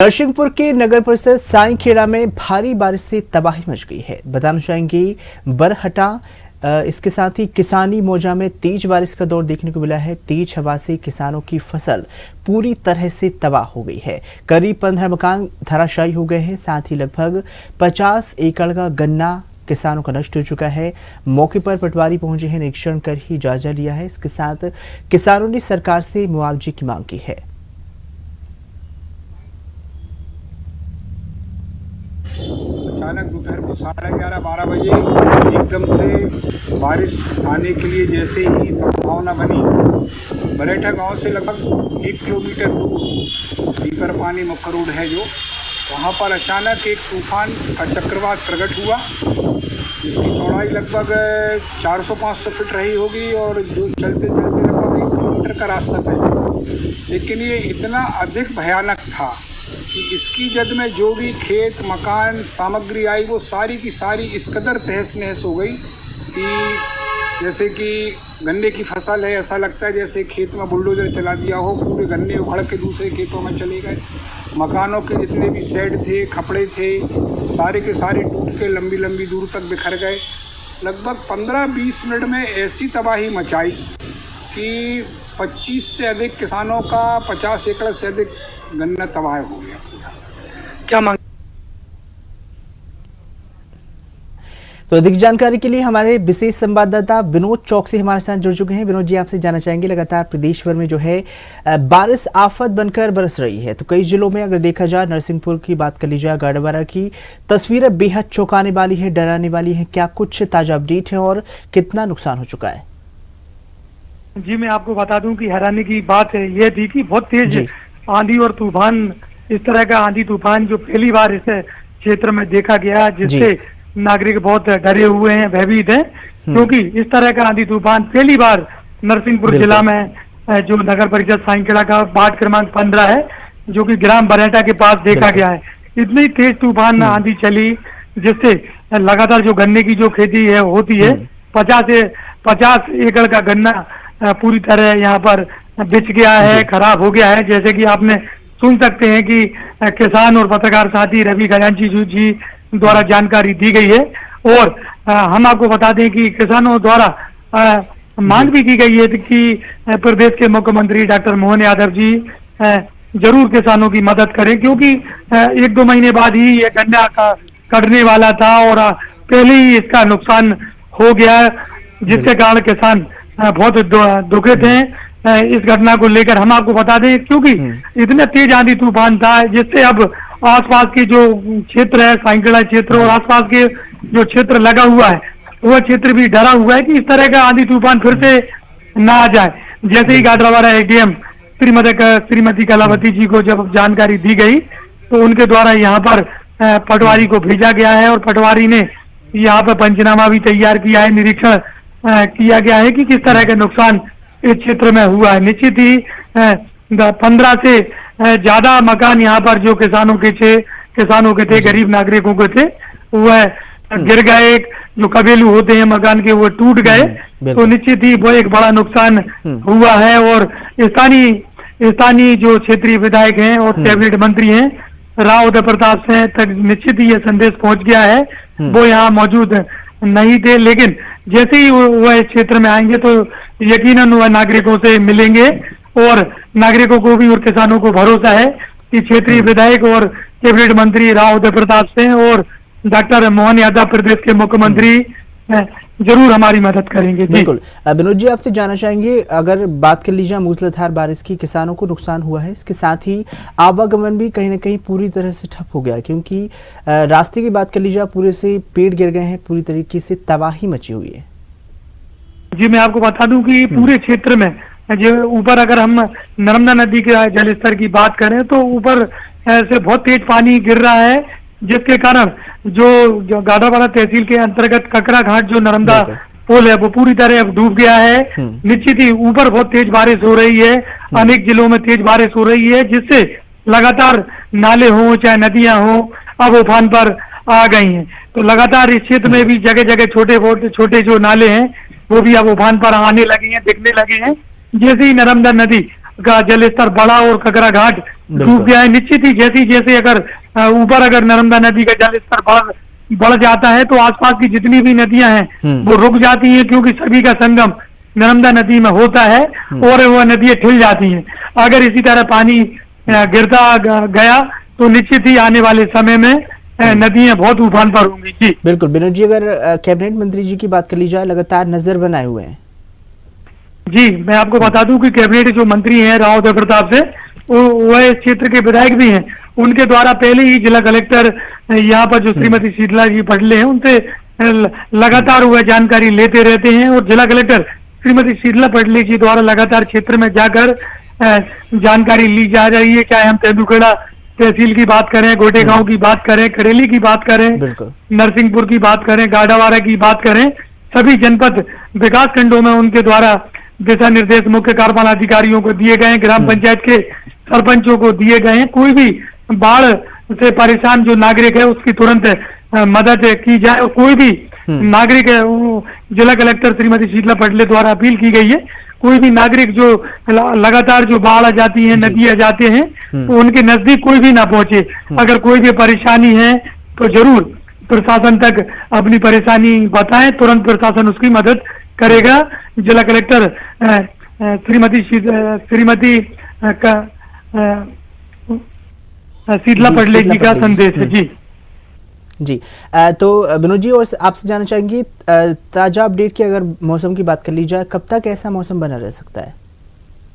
नरसिंहपुर के नगर परिषद साईखेड़ा में भारी बारिश से तबाही मच गई है। बताना चाहेंगे बरहटा इसके साथ ही किसानी मौजा में तेज बारिश का दौर देखने को मिला है। तेज हवा से किसानों की फसल पूरी तरह से तबाह हो गई है। करीब 15 मकान धराशायी हो गए हैं। साथ ही लगभग 50 एकड़ का गन्ना किसानों का नष्ट हो चुका है। मौके पर पटवारी पहुंचे हैं, निरीक्षण कर ही जायजा लिया है। इसके साथ किसानों ने सरकार से मुआवजे की मांग की है। अचानक दोपहर को 11:30-12 बजे एकदम से बारिश आने के लिए जैसे ही संभावना बनी, बरेठा गांव से लगभग 1 किलोमीटर दूर पीपर पानी मुख्य रोड है जो, वहां पर अचानक एक तूफान का चक्रवात प्रकट हुआ, जिसकी चौड़ाई लगभग 400-500 फीट रही होगी और जो चलते चलते लगभग 1 किलोमीटर का रास्ता था। लेकिन ये इतना अधिक भयानक था कि इसकी जद में जो भी खेत मकान सामग्री आई वो सारी की सारी इस कदर तहस नहस हो गई कि जैसे कि गन्ने की फसल है, ऐसा लगता है जैसे खेत में बुलडोजर चला दिया हो। पूरे गन्ने उखड़ के दूसरे खेतों में चले गए। मकानों के जितने भी शेड थे, खपड़े थे, सारे के सारे टूट के लंबी लंबी दूर तक बिखर गए। लगभग 15-20 मिनट में ऐसी तबाही मचाई कि 25 से अधिक किसानों का 50 एकड़ से अधिक गन्ना तबाह हो गया। क्या मांग? तो अधिक जानकारी के लिए हमारे विशेष संवाददाता विनोद चौक से हमारे साथ जुड़ चुके हैं। विनोद जी, आपसे जानना चाहेंगे, लगातार प्रदेश भर में जो है बारिश आफत बनकर बरस रही है, तो कई जिलों में अगर देखा जाए, नरसिंहपुर की बात कर ली जाए, गाड़ावारा की तस्वीरें बेहद चौंकाने वाली है, डराने वाली है। क्या कुछ ताजा अपडेट है और कितना नुकसान हो चुका है? जी, मैं आपको बता दूं कि हैरानी की बात है ये थी कि बहुत तेज आंधी और तूफान, इस तरह का आंधी तूफान जो पहली बार इस क्षेत्र में देखा गया, जिससे नागरिक बहुत डरे हुए हैं, भयभीत हैं, क्योंकि इस तरह का आंधी तूफान पहली बार नरसिंहपुर जिला में जो नगर परिषद साईखेड़ा का वार्ड क्रमांक 15 है, जो कि ग्राम बरेठा के पास देखा गया है। इतनी तेज तूफान आंधी चली जिससे लगातार जो गन्ने की जो खेती है होती है, 50 एकड़ का गन्ना पूरी तरह यहाँ पर बिछ गया है, खराब हो गया है। जैसे कि आपने सुन सकते हैं कि किसान और पत्रकार साथी रवि खजांची जी द्वारा जानकारी दी गई है। और हम आपको बता दें कि किसानों द्वारा मांग भी की गई है कि प्रदेश के मुख्यमंत्री डॉक्टर मोहन यादव जी जरूर किसानों की मदद करें, क्योंकि 1-2 महीने बाद ही ये गन्ना का कटने वाला था और पहले ही इसका नुकसान हो गया, जिसके कारण किसान बहुत दुखित हैं। इस घटना को लेकर हम आपको बता दें, क्योंकि इतने तेज आंधी तूफान था जिससे अब आसपास के जो क्षेत्र है, साईखेड़ा क्षेत्र और आसपास के जो क्षेत्र लगा हुआ है, वह क्षेत्र भी डरा हुआ है कि इस तरह का आंधी तूफान फिर से ना आ जाए। जैसे ही गाड़ावारा एडीएम श्रीमती कलावती जी को जब जानकारी दी गई, तो उनके द्वारा यहाँ पर पटवारी को भेजा गया है और पटवारी ने यहाँ पर पंचनामा भी तैयार किया है। निरीक्षण किया गया है कि किस तरह का नुकसान इस क्षेत्र में हुआ है। निश्चित ही 15 से ज्यादा मकान यहाँ पर जो किसानों के थे, गरीब नागरिकों के थे, वह गिर गए। जो कबेलू होते हैं मकान के, वो टूट गए। तो निश्चित ही वो एक बड़ा नुकसान हुआ है। और स्थानीय जो क्षेत्रीय विधायक हैं और कैबिनेट मंत्री हैं राव उदय प्रताप सिंह तक निश्चित ही ये संदेश पहुंच गया है। वो यहाँ मौजूद नहीं थे, लेकिन जैसे ही वह इस क्षेत्र में आएंगे तो यकीनन वह नागरिकों से मिलेंगे और नागरिकों को भी और किसानों को भरोसा है कि क्षेत्रीय विधायक और कैबिनेट मंत्री राव उदय प्रताप सिंह और डॉक्टर मोहन यादव प्रदेश के मुख्यमंत्री जरूर हमारी मदद करेंगे। बिल्कुल। विनोद जी, आपसे जानना चाहेंगे, अगर बात कर लीजिए मूसलाधार बारिश की, किसानों को नुकसान हुआ है, इसके साथ ही आवागमन भी कहीं ना कहीं पूरी तरह से ठप हो गया, क्योंकि रास्ते की बात कर लीजिए, पूरे से पेड़ गिर गए हैं, पूरी तरीके से तबाही मची हुई है। जी, मैं आपको बता दूं कि पूरे क्षेत्र में जो ऊपर अगर हम नर्मदा नदी के जल स्तर की बात करें तो ऊपर से बहुत तेज पानी गिर रहा है, जिसके कारण जो गाड़ावारा तहसील के अंतर्गत ककरा घाट जो नर्मदा पुल है वो पूरी तरह डूब गया है। निश्चित ही ऊपर बहुत तेज बारिश हो रही है, अनेक जिलों में तेज बारिश हो रही है, जिससे लगातार नाले हो चाहे नदियां हो अब उफान पर आ गई हैं। तो लगातार इस क्षेत्र में भी जगह जगह छोटे जो नाले हैं वो भी अब उफान पर आने लगे हैं, दिखने लगे हैं। जैसे ही नर्मदा नदी का जल स्तर बढ़ा और ककरा घाट सूख गया है। निश्चित ही जैसे जैसे अगर ऊपर अगर नर्मदा नदी का जल स्तर बढ़ जाता है तो आसपास की जितनी भी नदियां हैं वो रुक जाती हैं, क्योंकि सभी का संगम नर्मदा नदी में होता है और वह नदियां ठिल जाती हैं। अगर इसी तरह पानी गिरता गया तो निश्चित ही आने वाले समय में नदियां बहुत उफान पर होंगी। जी बिल्कुल विनोद जी, अगर कैबिनेट मंत्री जी की बात कर ली जाए, लगातार नजर बनाए हुए हैं। जी मैं आपको बता दूं कि कैबिनेट जो मंत्री हैं राव उदय प्रताप से, वह इस क्षेत्र के विधायक भी हैं। उनके द्वारा पहले ही जिला कलेक्टर यहाँ पर जो श्रीमती शीतला जी पटले हैं उनसे लगातार वह जानकारी लेते रहते हैं, और जिला कलेक्टर श्रीमती शीतला पटले जी द्वारा लगातार क्षेत्र में जाकर जानकारी ली जा रही है। चाहे हम तेंदुखेड़ा तहसील की बात करें, गोटेगांव की बात करें, करेली की बात करें, नरसिंहपुर की बात करें, गाडावाड़ा की बात करें, सभी जनपद विकास खंडों में उनके द्वारा दिशा निर्देश मुख्य कार्यपालन अधिकारियों को दिए गए, ग्राम पंचायत के सरपंचों को दिए गए हैं। कोई भी बाढ़ से परेशान जो नागरिक है उसकी तुरंत मदद की जाए, और कोई भी नागरिक है, जिला कलेक्टर श्रीमती शीतला पटले द्वारा अपील की गई है, कोई भी नागरिक जो लगातार जो बाढ़ आ जाती है, नदी आ जाते हैं, तो उनके नजदीक कोई भी ना पहुंचे। अगर कोई भी परेशानी है तो जरूर प्रशासन तक अपनी परेशानी बताएं, तुरंत प्रशासन उसकी मदद करेगा। जिला कलेक्टर श्रीमती शीतला पटले जी का संदेश है। जी जी तो विनोद जी, और आपसे जानना चाहेंगे ताजा अपडेट की अगर मौसम की बात कर ली जाए, कब तक ऐसा मौसम बना रह सकता है?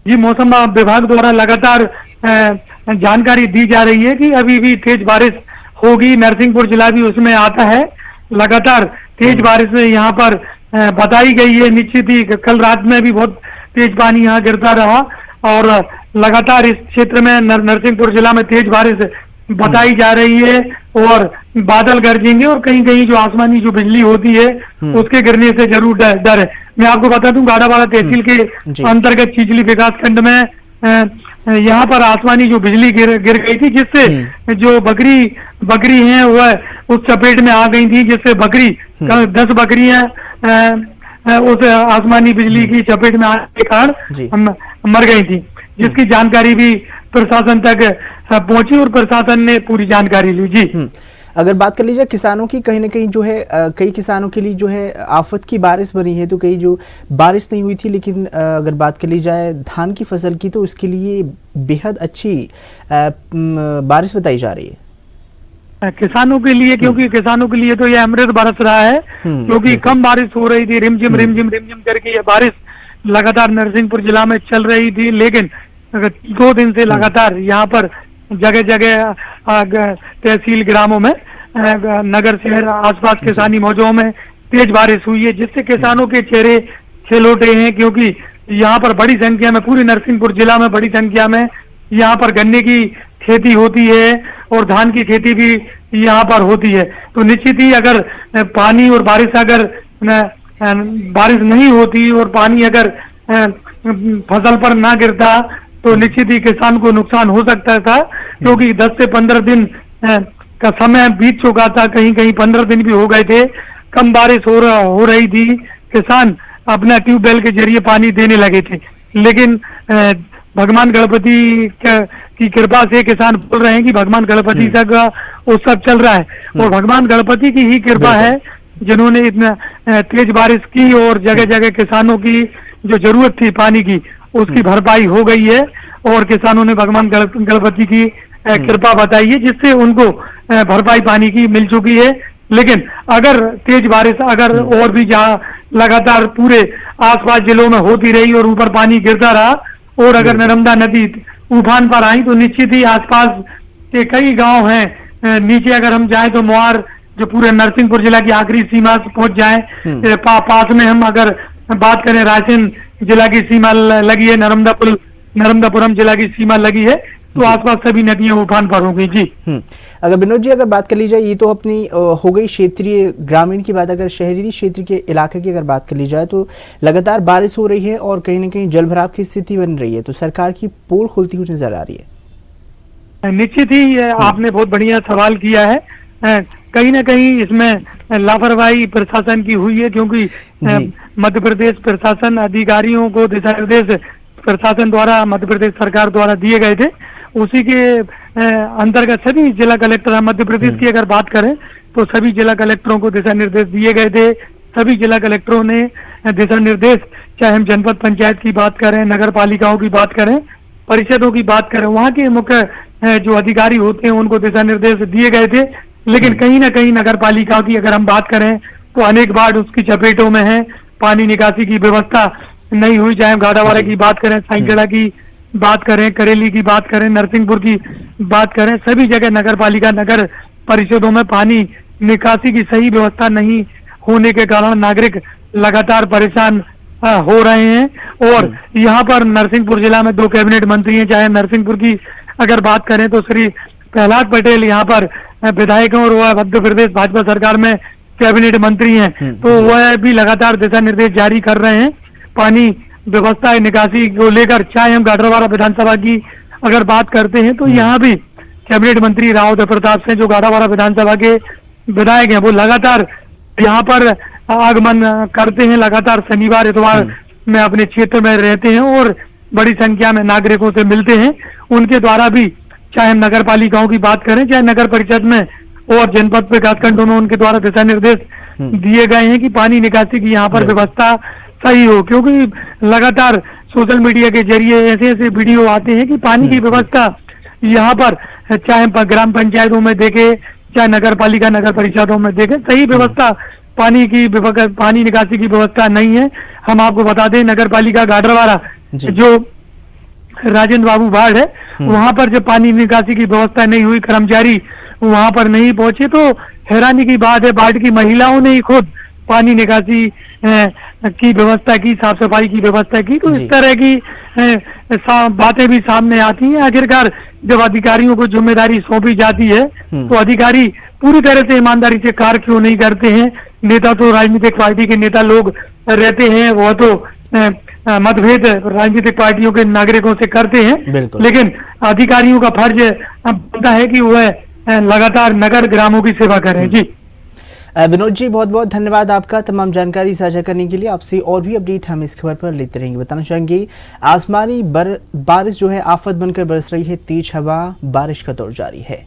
जी मौसम विभाग द्वारा लगातार जानकारी दी जा रही है कि अभी भी तेज बारिश होगी। नरसिंहपुर जिला भी उसमें आता है। लगातार तेज बारिश यहाँ पर बताई गई है। निश्चित ही कल रात में भी बहुत तेज पानी यहाँ गिरता रहा, और लगातार इस क्षेत्र में नरसिंहपुर जिला में तेज बारिश बताई जा रही है, और बादल गरजेंगे, और कहीं कहीं जो आसमानी जो बिजली होती है उसके गिरने से जरूर डर है। मैं आपको बता दूं गाडावाड़ा तहसील के अंतर्गत चिचली विकास खंड में यहाँ पर आसमानी जो बिजली गिर गई थी, जिससे जो बकरी हैं वह उस चपेट में आ गई थी, जिससे बकरी 10 बकरियां उस आसमानी बिजली की चपेट में आने के कारण मर गई थी, जिसकी जानकारी भी प्रशासन तक पहुंची और प्रशासन ने पूरी जानकारी ली। जी अगर बात कर लीजिए किसानों की, कहीं ना कहीं जो है कई किसानों के लिए जो है आफत की बारिश बनी है, तो कई जो बारिश नहीं हुई थी, लेकिन अगर बात कर ली जाए धान की फसल की तो उसके लिए बेहद अच्छी बारिश बताई जा रही है किसानों के लिए, क्योंकि किसानों के लिए तो यह अमृत बरस रहा है, क्योंकि कम बारिश हो रही थी, रिमझिम करके यह बारिश लगातार नरसिंहपुर जिला में चल रही थी। लेकिन 2 दिन से लगातार यहाँ पर जगह जगह तहसील ग्रामों में, नगर शहर आसपास किसानी मौजों में तेज बारिश हुई है, जिससे किसानों के चेहरे खिलौटे हैं, क्योंकि यहाँ पर बड़ी संख्या में, पूरे नरसिंहपुर जिला में बड़ी संख्या में यहाँ पर गन्ने की खेती होती है और धान की खेती भी यहाँ पर होती है। तो निश्चित ही अगर पानी और बारिश अगर बारिश नहीं होती और पानी अगर फसल पर ना गिरता तो निश्चित ही किसान को नुकसान हो सकता था, क्योंकि 10 से 15 दिन का समय बीत चुका था, कहीं कहीं 15 दिन भी हो गए थे, कम बारिश हो रही थी, किसान अपना ट्यूबवेल के जरिए पानी देने लगे थे। लेकिन भगवान गणपति की कृपा से किसान बोल रहे हैं कि भगवान गणपति तक उत्सव चल रहा है, और भगवान गणपति की ही कृपा है जिन्होंने इतना तेज बारिश की, और जगह जगह किसानों की जो जरूरत थी पानी की उसकी भरपाई हो गई है, और किसानों ने भगवान गणपति की कृपा बताई है, जिससे उनको भरपाई पानी की मिल चुकी है। लेकिन अगर तेज बारिश अगर और भी जहाँ लगातार पूरे आसपास जिलों में होती रही और ऊपर पानी गिरता रहा, और अगर नर्मदा नदी उफान पर आई, तो निश्चित ही आसपास के कई गांव हैं नीचे अगर हम जाएं तो मोहार जो पूरे नरसिंहपुर जिला की आखिरी सीमा से पहुंच जाए, पास में हम अगर बात करें रायसेन जिला की सीमा लगी है, नर्मदापुरम जिला की सीमा लगी है, तो आसपास सभी नदियां उफान पर हो गई। जी अगर विनोद जी अगर बात कर ली जाए, ये तो अपनी हो गई क्षेत्रीय ग्रामीण की बात, अगर शहरी क्षेत्र के इलाके की अगर बात कर ली जाए तो लगातार बारिश हो रही है और कहीं ना कहीं जलभराव की स्थिति बन रही है, तो सरकार की पोल खुलती हुई नजर आ रही है। निश्चित ही आपने बहुत बढ़िया सवाल किया है। कहीं ना कहीं इसमें लापरवाही प्रशासन की हुई है, क्योंकि मध्य प्रदेश प्रशासन अधिकारियों को दिशा निर्देश प्रशासन द्वारा, मध्य प्रदेश सरकार द्वारा दिए गए थे, उसी के अंतर्गत सभी जिला कलेक्टर, मध्य प्रदेश की अगर बात करें तो सभी जिला कलेक्टरों को दिशा निर्देश दिए गए थे। सभी जिला कलेक्टरों ने दिशा निर्देश, चाहे हम जनपद पंचायत की बात करें, नगर पालिकाओं की बात करें, परिषदों की बात करें, वहाँ के मुख्य जो अधिकारी होते हैं उनको दिशा निर्देश दिए गए थे। लेकिन कहीं ना कहीं नगर पालिका की अगर हम बात करें तो अनेक बार उसकी चपेटों में है, पानी निकासी की व्यवस्था नहीं हुई। चाहे हम गाड़ावाड़ा की बात करें, साइखेड़ा की बात करें, करेली की बात करें, नरसिंहपुर की बात करें, सभी जगह नगर पालिका, नगर परिषदों में पानी निकासी की सही व्यवस्था नहीं होने के कारण नागरिक लगातार परेशान हो रहे हैं। और यहाँ पर नरसिंहपुर जिला में 2 कैबिनेट मंत्री हैं। चाहे नरसिंहपुर की अगर बात करें तो श्री प्रहलाद पटेल यहाँ पर विधायक हैं और वह मध्य प्रदेश भाजपा सरकार में कैबिनेट मंत्री हैं, तो वह भी लगातार दिशा निर्देश जारी कर रहे हैं पानी व्यवस्था निकासी को लेकर। चाहे हम गाडरवाड़ा विधानसभा की अगर बात करते हैं तो यहाँ भी कैबिनेट मंत्री राव प्रताप सिंह जो गाडरवाड़ा विधानसभा के विधायक हैं, वो लगातार यहाँ पर आगमन करते हैं, लगातार शनिवार इतवार में अपने क्षेत्र में रहते हैं और बड़ी संख्या में नागरिकों से मिलते हैं। उनके द्वारा भी, चाहे हम नगर पालिकाओं की बात करें, चाहे नगर परिषद में और जनपद विकास खंडों में, उनके द्वारा दिशा निर्देश दिए गए हैं कि पानी निकासी की यहाँ पर व्यवस्था सही हो। क्योंकि लगातार सोशल मीडिया के जरिए ऐसे ऐसे वीडियो आते हैं कि पानी की व्यवस्था यहाँ पर, चाहे ग्राम पंचायतों में देखे, चाहे नगर पालिका, नगर परिषदों में देखे, सही व्यवस्था पानी निकासी की व्यवस्था नहीं है। हम आपको बता दें, नगर पालिका गाडरवाड़ा जो राजेंद्र बाबू वार्ड है, वहां पर जब पानी निकासी की व्यवस्था नहीं हुई, कर्मचारी वहां पर नहीं पहुंचे, तो हैरानी की बात है, वार्ड की महिलाओं ने ही खुद पानी निकासी की व्यवस्था की, साफ सफाई की व्यवस्था की। तो इस तरह की बातें भी सामने आती हैं। आखिरकार जब अधिकारियों को जिम्मेदारी सौंपी जाती है तो अधिकारी पूरी तरह से ईमानदारी से कार्य क्यों नहीं करते हैं। नेता तो राजनीतिक पार्टी के नेता लोग रहते हैं, वह तो मतभेद राजनीतिक पार्टियों के नागरिकों से करते हैं, लेकिन अधिकारियों का फर्ज बनता है कि वह लगातार नगर ग्रामों की सेवा करें। जी विनोद जी, बहुत बहुत धन्यवाद आपका तमाम जानकारी साझा करने के लिए। आपसे और भी अपडेट हम इस खबर पर लेते रहेंगे। बताना चाहेंगे, आसमानी बारिश जो है आफत बनकर बरस रही है, तेज हवा, बारिश का दौर जारी है।